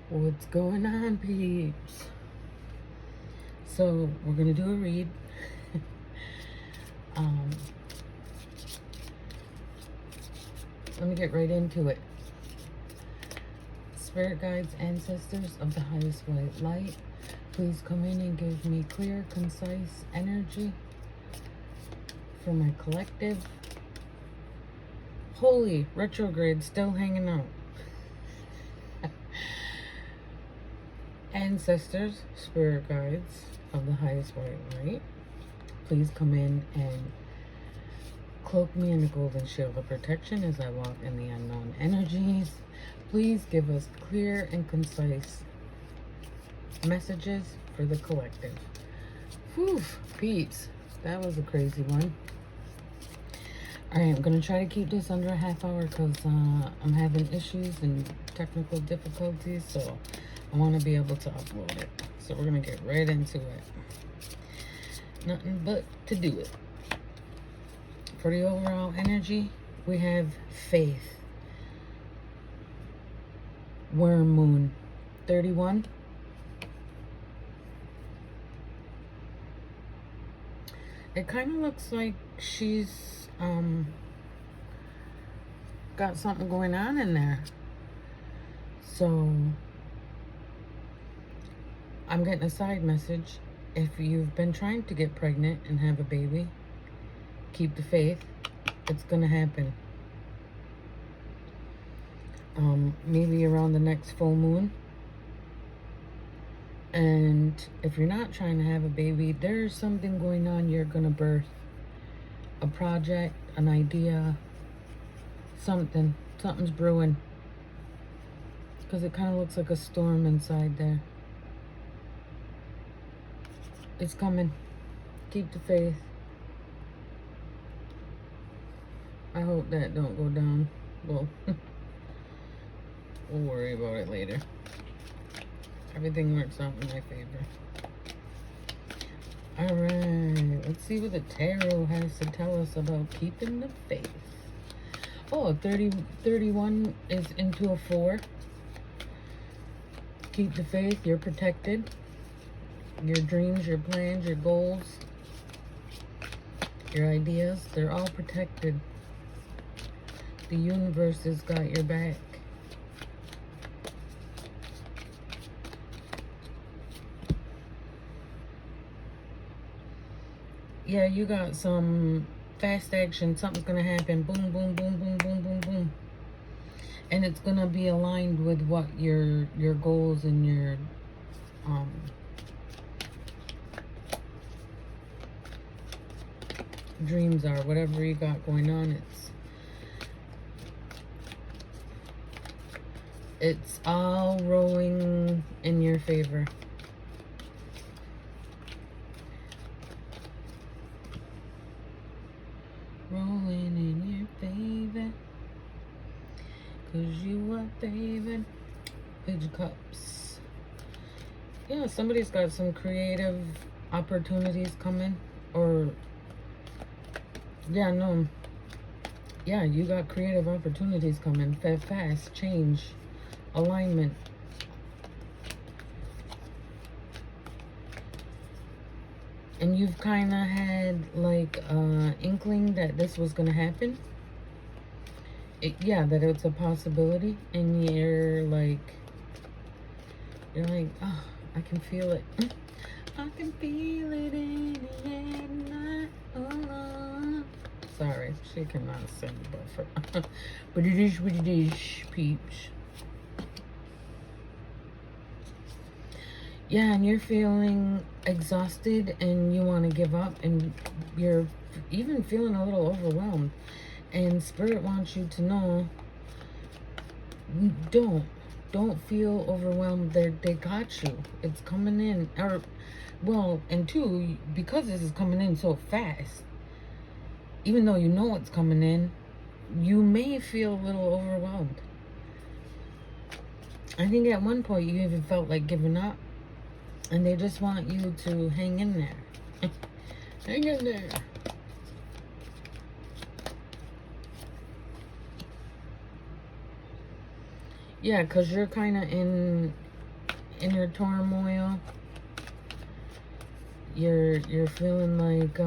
What's going on, peeps? So we're gonna do a read. um, Let me get right into it. Spirit guides, ancestors of the highest white light, please come in and give me clear, concise energy for my collective. Holy retrograde still hanging out. Ancestors, spirit guides of the highest white light, please come in and cloak me in a golden shield of protection as I walk in the unknown energies. Please give us clear and concise messages for the collective. Whew, peeps, that was a crazy one. Alright, I'm going to try to keep this under a half hour because I'm having issues and technical difficulties, so I want to be able to upload it. So we're going to get right into it. Nothing but to do it. For the overall energy, we have faith. Worm moon 31. It kind of looks like she's got something going on in there. So I'm getting a side message. If you've been trying to get pregnant and have a baby, keep the faith. It's gonna happen. Maybe around the next full moon. And if you're not trying to have a baby, there's something going on. You're gonna birth a project, an idea, something's brewing, because it kind of looks like a storm inside there. It's coming. Keep the faith. I hope that don't go down. Well, we'll worry about it later. Everything works out in my favor. Alright, let's see what the tarot has to tell us about keeping the faith. Oh, 31 is into a 4. Keep the faith. You're protected. Your dreams, your plans, your goals, your ideas, they're all protected. The universe has got your back. Yeah, you got some fast action. Something's gonna happen. Boom, boom, boom, boom, boom, boom, boom. And it's gonna be aligned with what your goals and your dreams are. Whatever you got going on, it's all rolling in your favor. Rolling in your favor, 'cause you are favored. Page of Cups. Yeah, somebody's got some creative opportunities coming. Or yeah, no, yeah, you got creative opportunities coming. Fast change, alignment. And you've kind of had like inkling that this was going to happen. Yeah, that it's a possibility. And you're like, oh, I can feel it. I can feel it in the air tonight. Oh. Sorry, she cannot sing, but it is what it is, peeps. Yeah, and you're feeling exhausted and you want to give up, and you're even feeling a little overwhelmed. And Spirit wants you to know, don't feel overwhelmed. They got you. It's coming in. Or, well, and two, because this is coming in so fast, even though you know it's coming in, you may feel a little overwhelmed. I think at one point you even felt like giving up. And they just want you to hang in there. Hang in there. Yeah, because you're kind of in inner turmoil. You're feeling like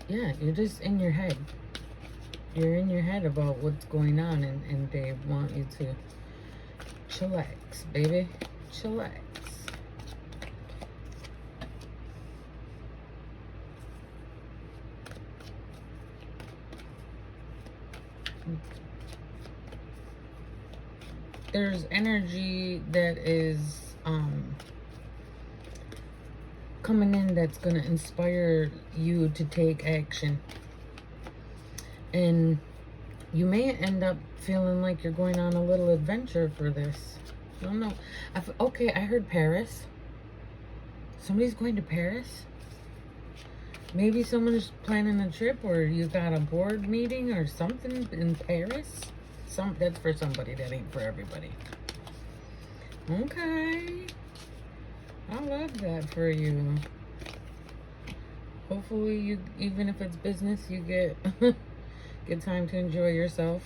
yeah, you're just in your head. You're in your head about what's going on, and they want you to chillax, baby. Chillax. There's energy that is coming in that's going to inspire you to take action. And you may end up feeling like you're going on a little adventure for this. I don't know. Okay, I heard Paris. Somebody's going to Paris? Maybe someone's planning a trip, or you got a board meeting or something in Paris. That's for somebody, that ain't for everybody. Okay. I love that for you. Hopefully you, even if it's business, you get get time to enjoy yourself.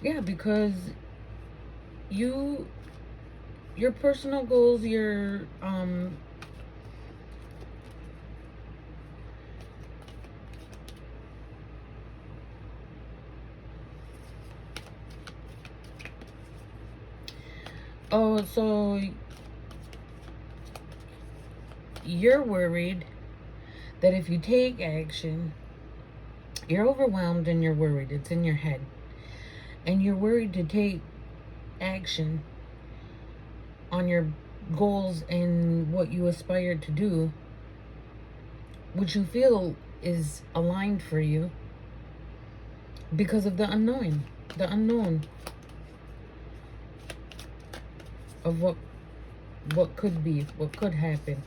Yeah, because your personal goals, your oh, so you're worried that if you take action, you're overwhelmed and you're worried. It's in your head. And you're worried to take action on your goals and what you aspire to do, which you feel is aligned for you, because of the unknown of what could be, what could happen.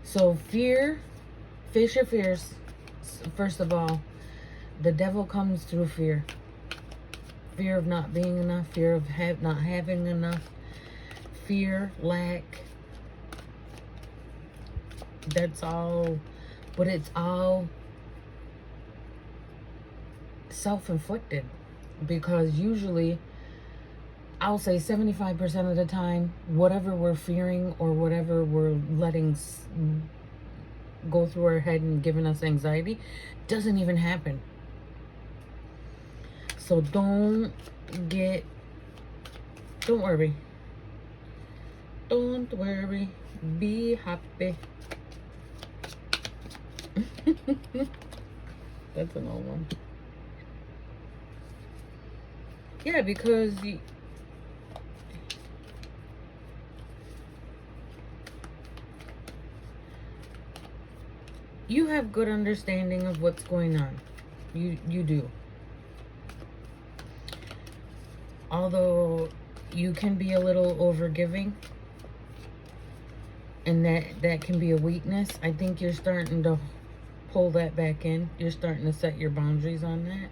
So face your fears. First of all, the devil comes through fear. Fear of not being enough, fear of not having enough, fear, lack. That's all, but it's all self-inflicted, because usually, I'll say 75% of the time, whatever we're fearing or whatever we're letting go through our head and giving us anxiety doesn't even happen. So don't worry. Don't worry. Be happy. That's an old one. Yeah, because you have good understanding of what's going on. You do. Although you can be a little overgiving, and that can be a weakness, I think you're starting to pull that back in. You're starting to set your boundaries on that.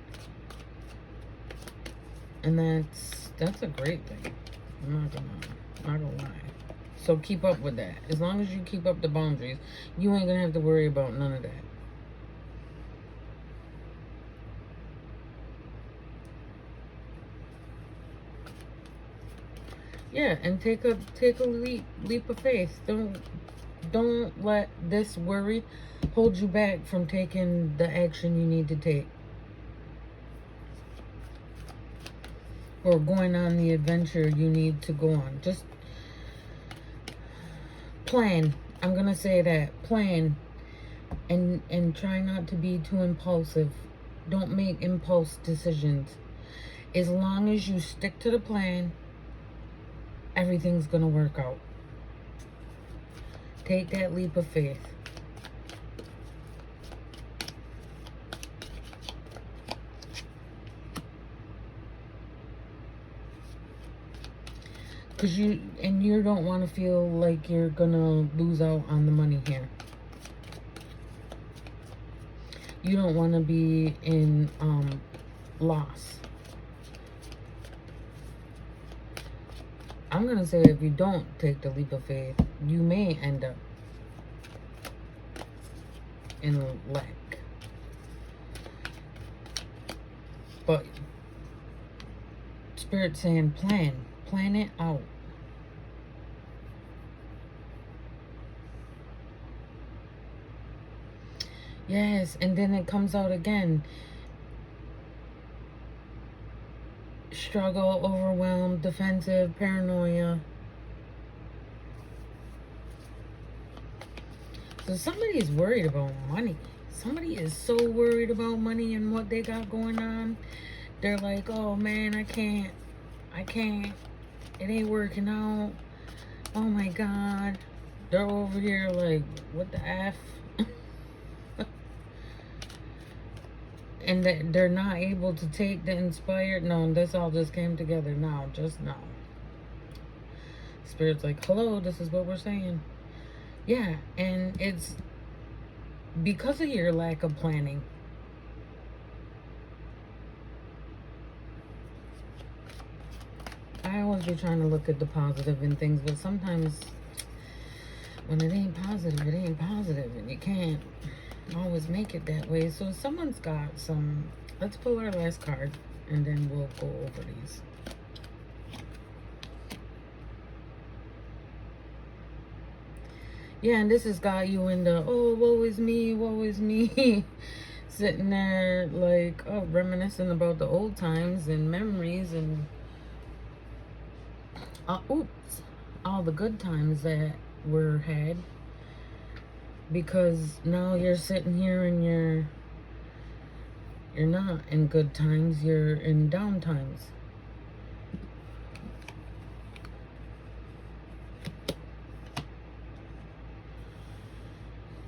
And that's a great thing. I'm not gonna lie. So keep up with that. As long as you keep up the boundaries, you ain't gonna have to worry about none of that. Yeah, and take a leap of faith. Don't let this worry hold you back from taking the action you need to take, or going on the adventure you need to go on. Just plan. I'm gonna say that. Plan, and try not to be too impulsive. Don't make impulse decisions. As long as you stick to the plan, everything's gonna work out. Take that leap of faith. Because you don't want to feel like you're gonna lose out on the money here. You don't want to be in loss. I'm gonna say, if you don't take the leap of faith, you may end up in lack. But Spirit saying plan it out. Yes, and then it comes out again. Struggle, overwhelmed, defensive, paranoia. So somebody is worried about money. Somebody is so worried about money and what they got going on. They're like, oh man, I can't. It ain't working out. Oh my God. They're over here like, what the F? And that they're not able to take the inspired. No, this all just came together now, just now. Spirit's like, hello, this is what we're saying. Yeah, and it's because of your lack of planning. I always be trying to look at the positive in things, but sometimes when it ain't positive, it ain't positive, and you can't always make it that way. So someone's got some. Let's pull our last card, and then we'll go over these. Yeah, and this has got you in the, oh, woe is me, sitting there like, oh, reminiscing about the old times and memories and, all the good times that were had. Because now you're sitting here and you're not in good times, you're in down times.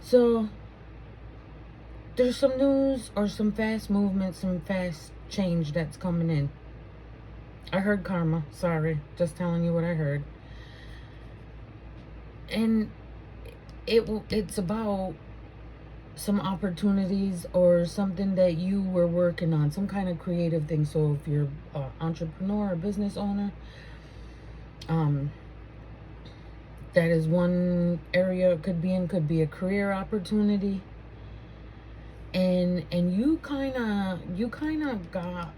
So there's some news or some fast movement, some fast change that's coming in. I heard karma. Sorry, just telling you what I heard. And it's about some opportunities or something that you were working on, some kind of creative thing. So if you're an entrepreneur or business owner, that is one area it could be in. Could be a career opportunity, and you kind of got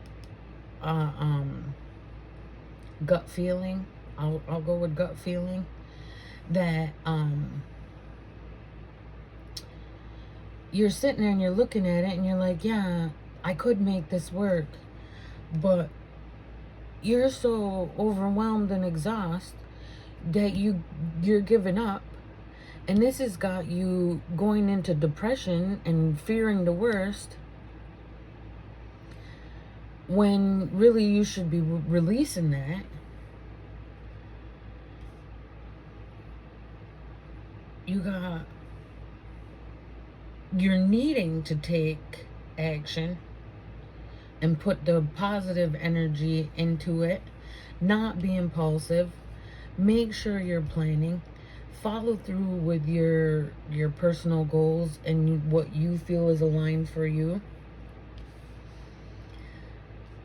gut feeling. I'll go with gut feeling that you're sitting there and you're looking at it and you're like, yeah, I could make this work, but you're so overwhelmed and exhausted that you're giving up. And this has got you going into depression and fearing the worst, when really you should be releasing that. You're needing to take action and put the positive energy into it, not be impulsive. Make sure you're planning. Follow through with your personal goals and what you feel is aligned for you.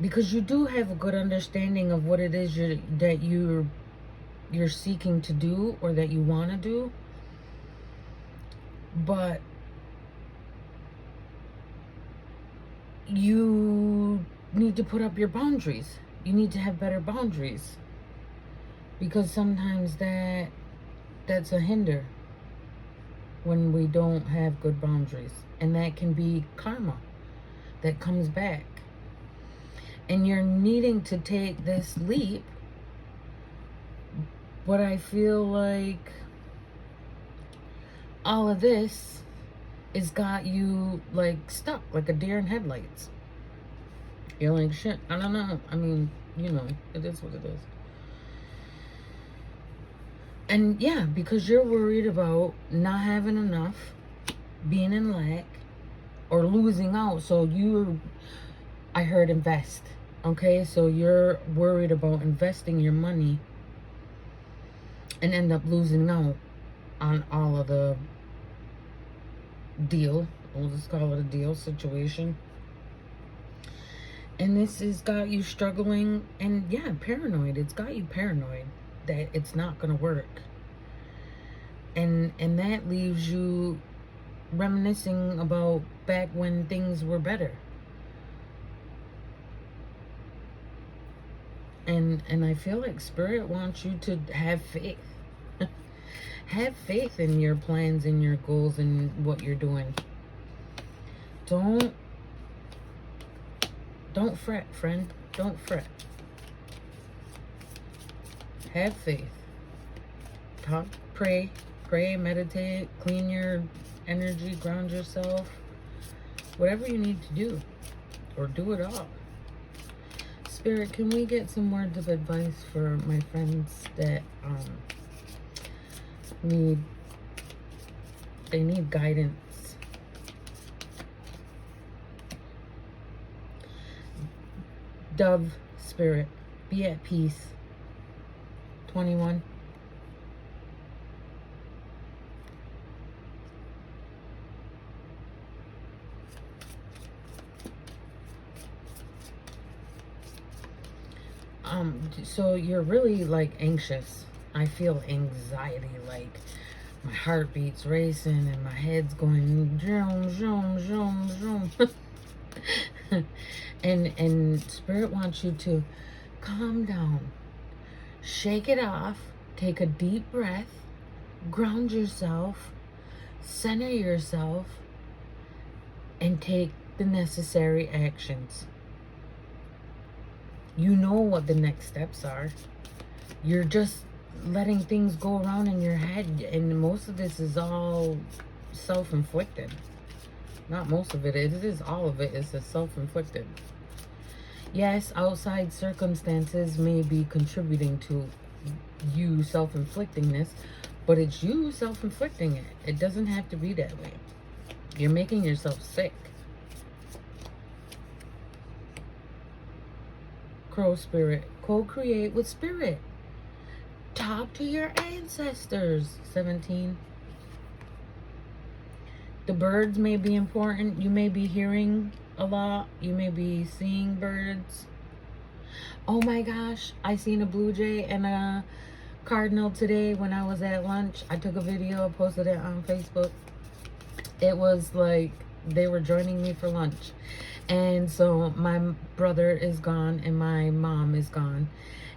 Because you do have a good understanding of what it is that you're seeking to do or that you want to do. But you need to put up your boundaries. You need to have better boundaries. Because sometimes that's a hinder when we don't have good boundaries. And that can be karma that comes back. And you're needing to take this leap. But I feel like all of this has got you like stuck like a deer in headlights. You're like, shit, I don't know. I mean, it is what it is. And yeah, because you're worried about not having enough, being in lack, or losing out. So I heard invest. Okay, so you're worried about investing your money and end up losing out on all of the deal. We'll just call it a deal situation. And this has got you struggling and paranoid. It's got you paranoid that it's not going to work. And that leaves you reminiscing about back when things were better. And I feel like Spirit wants you to have faith. Have faith in your plans and your goals and what you're doing. Don't fret, friend. Don't fret. Have faith. Talk, pray, meditate, clean your energy, ground yourself. Whatever you need to do, or do it all. Spirit, can we get some words of advice for my friends that need guidance? Dove Spirit, be at peace. 21. So you're really like anxious. I feel anxiety, like my heartbeat's racing and my head's going zoom, zoom, zoom, zoom. and Spirit wants you to calm down, shake it off, take a deep breath, ground yourself, center yourself, and take the necessary actions. You know what the next steps are. You're just letting things go around in your head, and most of this is all self-inflicted. Not most of it, it is all of it is self-inflicted. Yes, outside circumstances may be contributing to you self-inflicting this, but it's you self-inflicting it. It doesn't have to be that way. You're making yourself sick. Crow Spirit, co-create with Spirit. Talk to your ancestors. 17. The birds may be important. You may be hearing a lot. You may be seeing birds. Oh my gosh, I seen a blue jay and a cardinal today when I was at lunch. I took a video, posted it on Facebook. It was like they were joining me for lunch. And so my brother is gone and my mom is gone.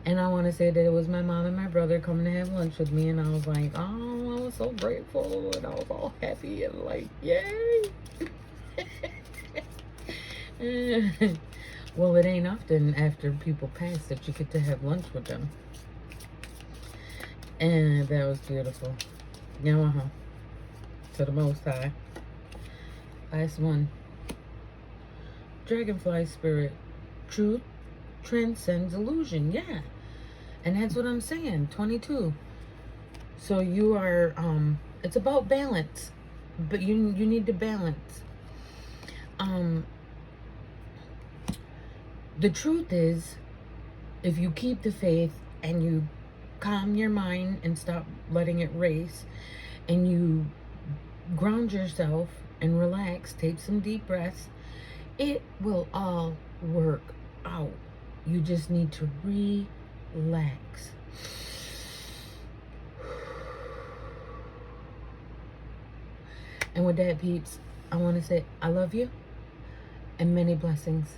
And I want to say that it was my mom and my brother coming to have lunch with me. And I was like, oh, I was so grateful. And I was all happy and like, yay. Well, it ain't often after people pass that you get to have lunch with them. And that was beautiful. Yamaha. To the Most High. Last one. Dragonfly Spirit. Truth transcends illusion. Yeah. And that's what I'm saying. 22. So you are, it's about balance. But you need to balance. The truth is, if you keep the faith and you calm your mind and stop letting it race, and you ground yourself and relax, take some deep breaths, it will all work out. You just need to relax. And with that, peeps, I want to say I love you and many blessings.